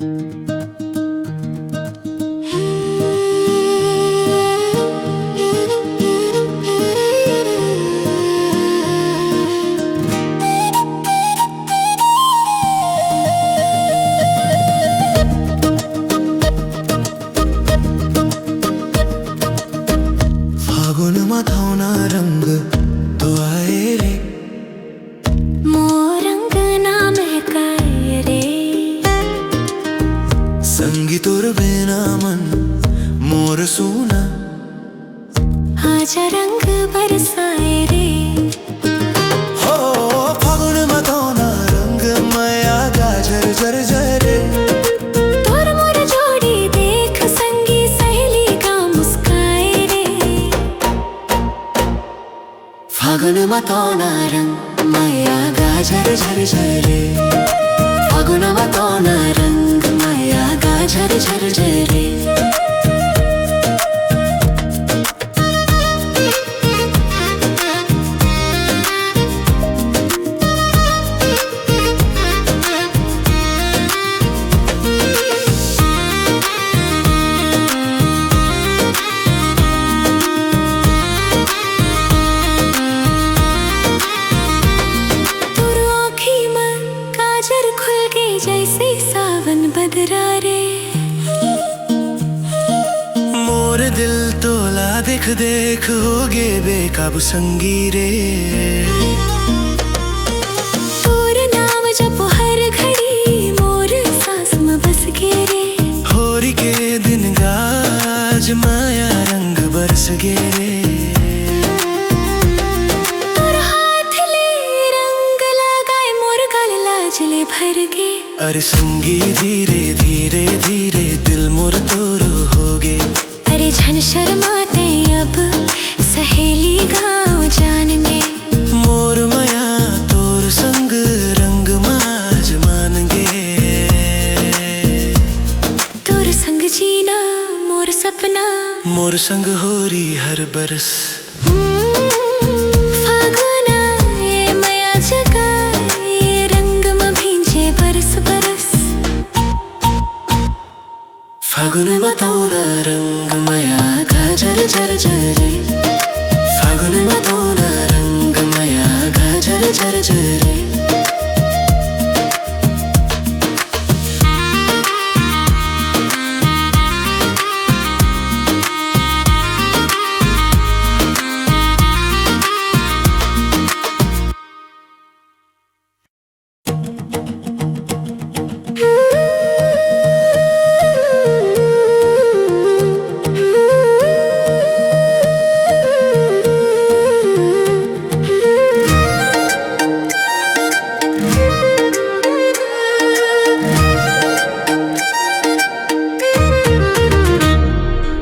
फागुन मथौना रंग तो आए रे, मोरंग ना महकाए रे। संगीतुर बिना मन मोर सूना, आजा रंग बरसाए रे। हो फागुन मथौना रंग माया गा झर झर झरे। तोर मोर जोड़ी देख संगी सहेली का मुस्काए रे। फागुन मथौना रंग माया गा झर झर झरे। फागुन मथौना रंग माया गा झर झर झरे। जैसे सावन बदरा रे, मोर दिल तोला देख देख होगे बेकाबू संगी रे। तोर नाम जपो हर घड़ी मोर सांस में बस गे रे। होरी के दिन गाज माया रंग बरस गे रे। तोर हाथ ले रंग लगाए मोर गाल लाजले भर गे। अरे संगी धीरे धीरे धीरे दिल मोर तोर होगे। अरे झन शर्माते अब सहेली गाँव जानेंगे। मोर माया तोर संग रंग माज मानगे। तोर संग जीना मोर सपना, मोर संग होरी हर बरस। फागुना ये माया जगा ये रंग में भींजे बरस बरस। फागुन मथौना रंग माया गा झर झर झरे। फागुन मथौना रंग माया गा झर झर झरे।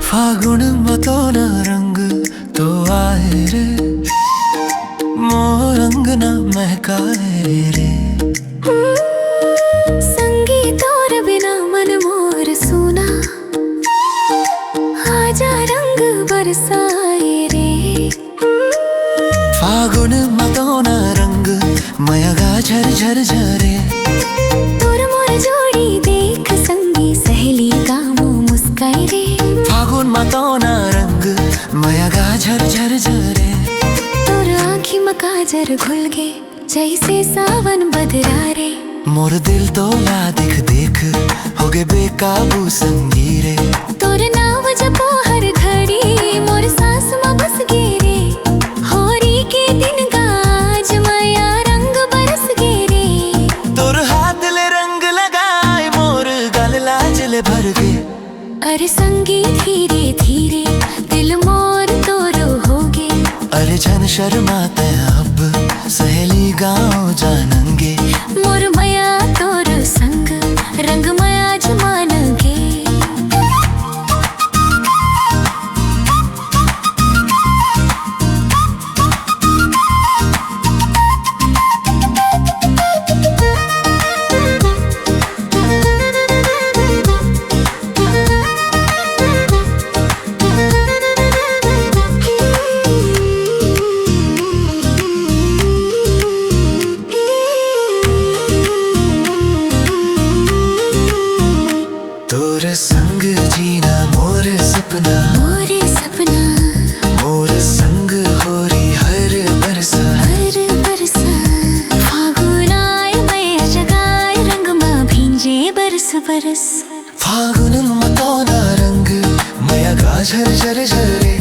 फागुन मथौना रंग तो आए रे, मोरंग ना महकाए रे। संगी तोर बिना मन मोर सूना, आजा रंग बरसाए रे। फागुन मथौना रंग माया गा झर झर झरे। तोर मोर जोड़ी देख संगी सहेली का मुँह मुस्काए रे। फागुन मथौना रंग माया गा झर झर झरे। तोर आँखी में काजर घुल गे जैसे सावन बदरा रे। मोर दिल तोला देख देख होगे बेकाबू संगी रे। तोर नाम जपो हर घड़ी मोर सांस में बस गे रे। होरी के दिन गाज माया रंग बरस गे रे। तोर हाथ ले रंग लगाए मोर गल लाजले भर गे। अरे संगी धीरे धीरे दिल मोर तोरो होगे। अरे झन शर्माते अब सहेली गाँव जानंगे। मोर माया तोर संग रंग माया जमानगे। बरस फागुन मतोना रंग मया गा झर झर झरे